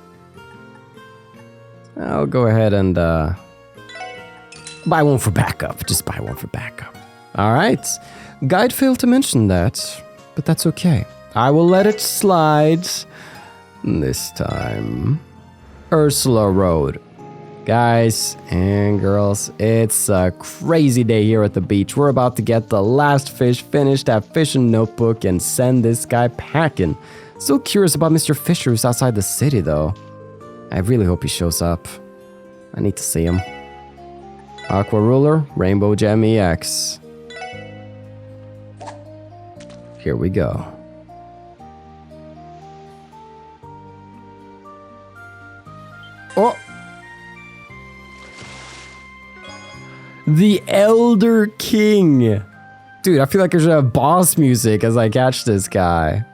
I'll go ahead and buy one for backup. Just buy one for backup. All right. Guide failed to mention that, but that's okay. I will let it slide this time. Ursula Road. Guys and girls, it's a crazy day here at the beach. We're about to get the last fish finished, that fishing notebook, and send this guy packing. Still curious about Mr. Fisher who's outside the city, though. I really hope he shows up. I need to see him. Aqua Ruler, Rainbow Gem EX. Here we go. Oh! The Elder King! Dude, I feel like I should have boss music as I catch this guy.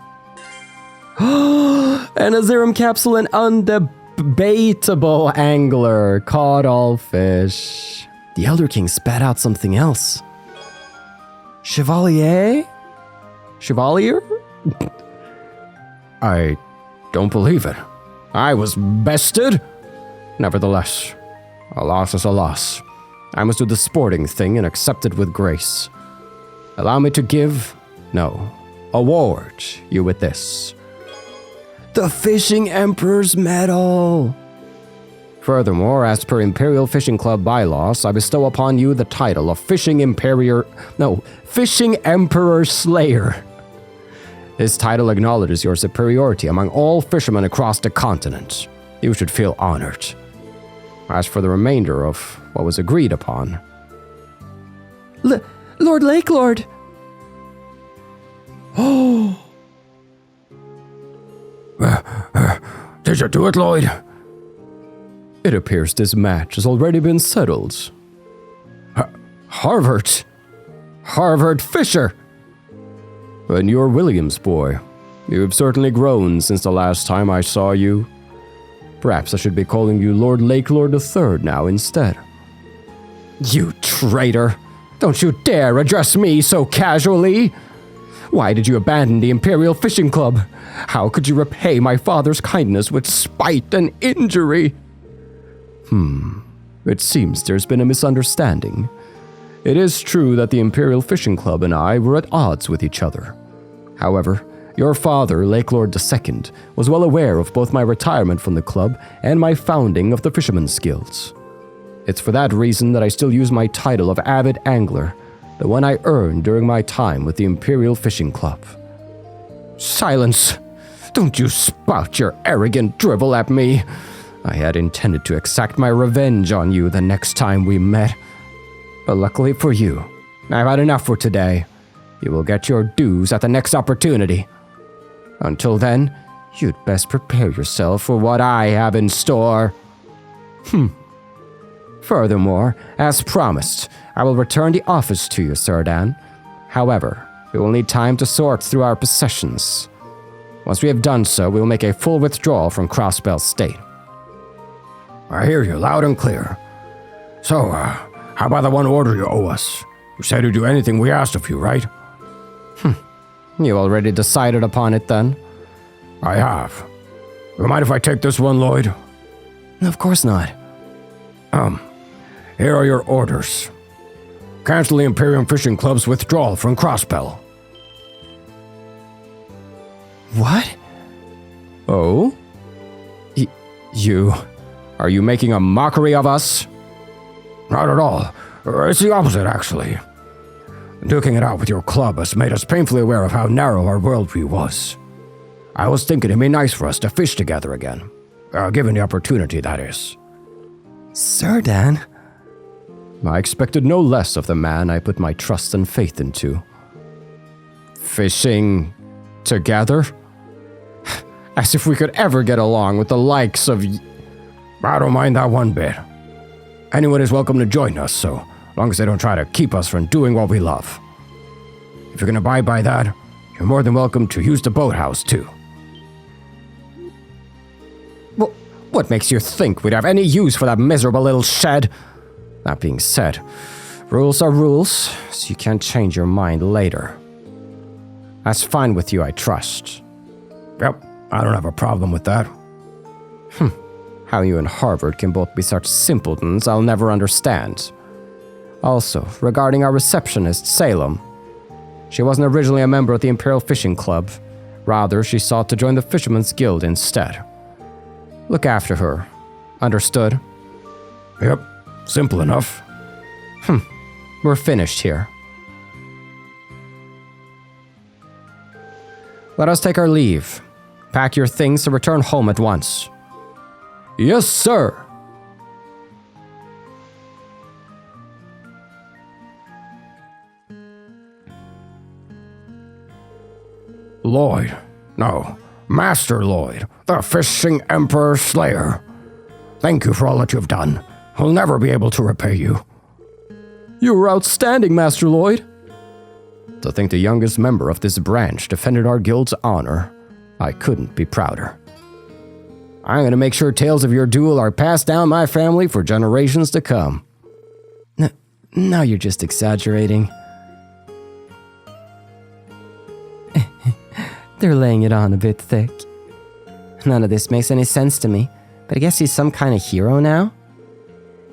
An Azerum capsule and Undebaitable angler. Caught all fish. The Elder King spat out something else. Chevalier? Chevalier? I don't believe it. I was bested. Nevertheless, a loss is a loss. I must do the sporting thing and accept it with grace. Allow me to award you with this. The Fishing Emperor's Medal! Furthermore, as per Imperial Fishing Club bylaws, I bestow upon you the title of Fishing Emperor Slayer. This title acknowledges your superiority among all fishermen across the continent. You should feel honored. As for the remainder of what was agreed upon... Lord Lakelord! Oh! Did you do it, Lloyd? It appears this match has already been settled. Harvard Fisher! And you're William's boy. You have certainly grown since the last time I saw you. Perhaps I should be calling you Lord Lakelord III now instead. You traitor! Don't you dare address me so casually! Why did you abandon the Imperial Fishing Club? How could you repay my father's kindness with spite and injury? It seems there's been a misunderstanding. It is true that the Imperial Fishing Club and I were at odds with each other. However, your father, Lakelord II, was well aware of both my retirement from the club and my founding of the Fishermen's Guilds. It's for that reason that I still use my title of Avid Angler, the one I earned during my time with the Imperial Fishing Club. Silence! Don't you spout your arrogant drivel at me! I had intended to exact my revenge on you the next time we met. But luckily for you, I've had enough for today. You will get your dues at the next opportunity. Until then, you'd best prepare yourself for what I have in store. Furthermore, as promised, I will return the office to you, Sir Dan. However, we will need time to sort through our possessions. Once we have done so, we will make a full withdrawal from Crossbell State. I hear you loud and clear. So, how about the one order you owe us? You said you'd do anything we asked of you, right? You already decided upon it then? I have. You mind if I take this one, Lloyd? Of course not. Here are your orders. Cancel the Imperium Fishing Club's withdrawal from Crossbell. What? Oh? Are you making a mockery of us? Not at all. It's the opposite, actually. Duking it out with your club has made us painfully aware of how narrow our worldview was. I was thinking it'd be nice for us to fish together again. Given the opportunity, that is. Sir Dan? I expected no less of the man I put my trust and faith into. Fishing together? As if we could ever get along with the likes of... I don't mind that one bit. Anyone is welcome to join us, so long as they don't try to keep us from doing what we love. If you're gonna abide by that, you're more than welcome to use the boathouse, too. What makes you think we'd have any use for that miserable little shed? That being said, rules are rules, so you can't change your mind later. That's fine with you, I trust. Yep, I don't have a problem with that. How you and Harvard can both be such simpletons, I'll never understand. Also, regarding our receptionist, Salem. She wasn't originally a member of the Imperial Fishing Club. Rather, she sought to join the Fishermen's Guild instead. Look after her. Understood? Yep, simple enough. We're finished here. Let us take our leave. Pack your things to return home at once. Yes, sir. Lloyd. No, Master Lloyd, the Fishing Emperor Slayer. Thank you for all that you've done. We'll never be able to repay you. You were outstanding, Master Lloyd. To think the youngest member of this branch defended our guild's honor, I couldn't be prouder. I'm going to make sure tales of your duel are passed down my family for generations to come. Now you're just exaggerating. They're laying it on a bit thick. None of this makes any sense to me, but I guess he's some kind of hero now?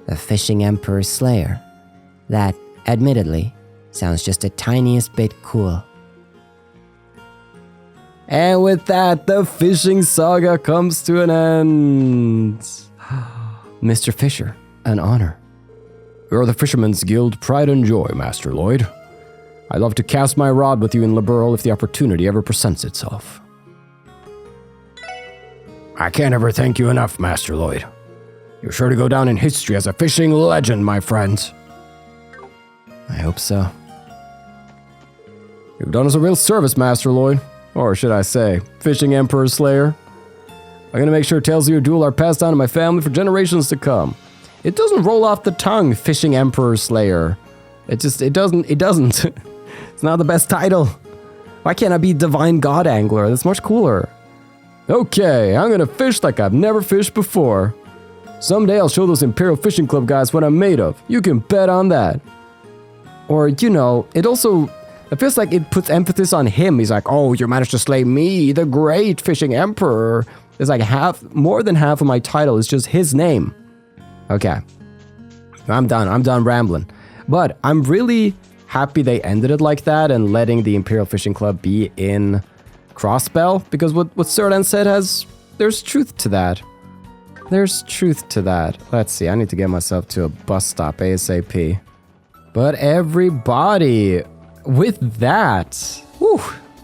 The Fishing Emperor Slayer. That, admittedly, sounds just the tiniest bit cool. And with that, the fishing saga comes to an end. Mr. Fisher, an honor. You're the Fishermen's Guild pride and joy, Master Lloyd. I love to cast my rod with you in Liberl if the opportunity ever presents itself. I can't ever thank you enough, Master Lloyd. You're sure to go down in history as a fishing legend, my friend. I hope so. You've done us a real service, Master Lloyd. Or should I say, Fishing Emperor Slayer. I'm going to make sure tales of your duel are passed down to my family for generations to come. It doesn't roll off the tongue, Fishing Emperor Slayer. It doesn't. It's not the best title. Why can't I be Divine God Angler? That's much cooler. Okay, I'm going to fish like I've never fished before. Someday I'll show those Imperial Fishing Club guys what I'm made of. You can bet on that. Or, it feels like it puts emphasis on him. He's like, oh, you managed to slay me, the great Fishing Emperor. It's like more than half of my title is just his name. Okay. I'm done rambling. But I'm really happy they ended it like that and letting the Imperial Fishing Club be in Crossbell, because what Serdan said there's truth to that. There's truth to that. Let's see, I need to get myself to a bus stop ASAP. But everybody, with that, whew,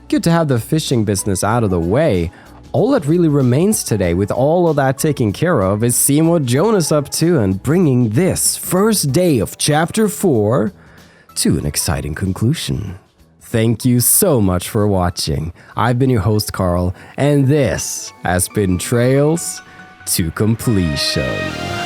good to have the fishing business out of the way. All that really remains today, with all of that taken care of, is seeing what Jonah's up to and bringing this first day of Chapter 4 to an exciting conclusion. Thank you so much for watching. I've been your host, Carl, and this has been Trails to Completion.